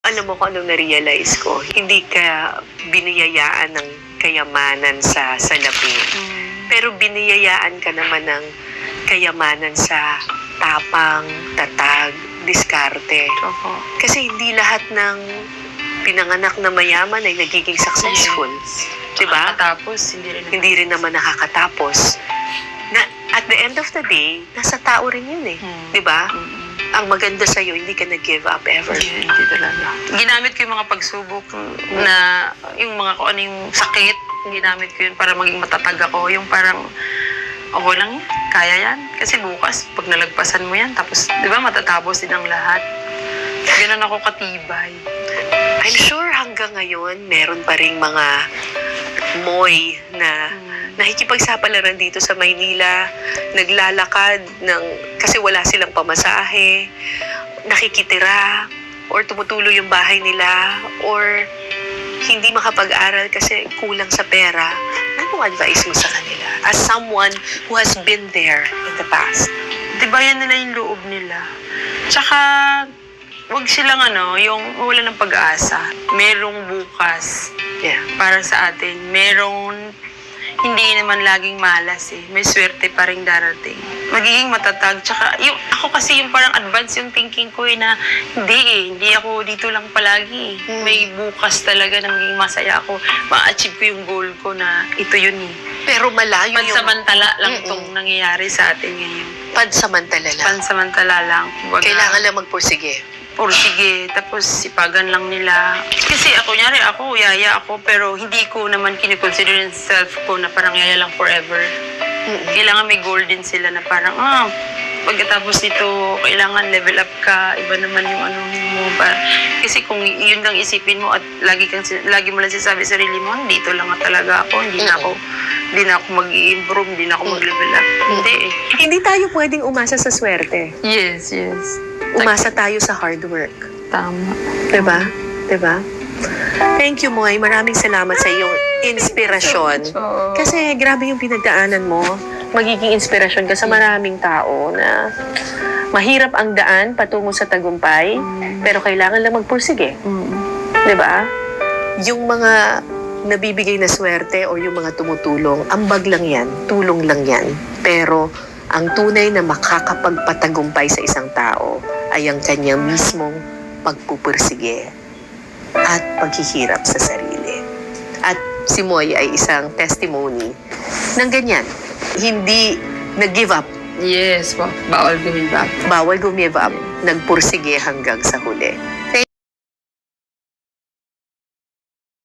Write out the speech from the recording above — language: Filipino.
Alam mo kung anong na-realize ko? Hindi ka biniyayaan ng kayamanan sa salapi. Pero biniyayaan ka naman ng kayamanan sa tapang, tatag, diskarte. Opo. Kasi hindi lahat ng pinanganak na mayaman ay nagiging successful. Diba? Tapos, Hindi rin naman nakakatapos. Na, at the end of the day, nasa tao rin yun eh. Diba? Ang maganda sa'yo, hindi ka nag-give up ever. Hindi talaga. Ginamit ko yung mga pagsubok na, yung mga kung ano yung sakit, ginamit ko yun para maging matatag ako. Yung parang, okay lang yan, kaya yan. Kasi bukas, pag nalagpasan mo yan, tapos, di ba, matatapos din ang lahat. Ganun ako katibay. I'm sure hanggang ngayon, meron pa ring mga moy na nakikipagsapalaran dito sa Maynila, naglalakad kasi wala silang pamasahe, nakikitira, or tumutulo yung bahay nila, or hindi makapag-aral kasi kulang sa pera. Anong advice mo sa kanila? As someone who has been there in the past. Tibayan nila yung loob nila. Tsaka, wag silang yung wala ng pag-asa. Merong bukas Yeah. para sa atin. Merong hindi naman laging malas eh. May swerte pa rin darating. Magiging matatag. Tsaka, ako kasi yung parang advance yung thinking ko na hindi ako dito lang palagi. May bukas talaga na magiging masaya ako. Ma-achieve ko yung goal ko na ito yun eh. Pero malayo yung Pansamantala lang itong nangyayari sa atin ngayon. pansamantala lang. Pansamantala lang. Kumbaga, Kailangan lang magpursige. sige, tapos sipagan lang nila. Kasi kunyari ako, yaya ako, pero hindi ko naman kinikonsider yung self ko na parang yaya lang forever. Kailangan may goal din sila na parang, pagkatapos nito, kailangan level up ka, iba naman yung mo. Kasi kung yun lang isipin mo at lagi mo lang sinasabi sa sarili mo, dito lang talaga ako, hindi na ako mag-i-improve, hindi na ako mag-level up. Hindi eh. Hindi tayo pwedeng umasa sa swerte. Yes. Umasa tayo sa hard work. Tama. Diba? Diba? Thank you, Moy. Maraming salamat sa iyong inspirasyon. Kasi grabe yung pinagdaanan mo. Magiging inspirasyon ka sa maraming tao na mahirap ang daan patungo sa tagumpay, pero kailangan lang magpursige. Diba? Yung mga nabibigay na swerte o yung mga tumutulong, ambag lang yan, tulong lang yan. Pero ang tunay na makakapagpatagumpay sa isang tao ay ang kanyang mismong pagpupursige at paghihirap sa sarili. At si Moy ay isang testimony ng ganyan. Hindi nag-give up. Yes, bawal give up. Bawal give up. Nagpursige hanggang sa huli.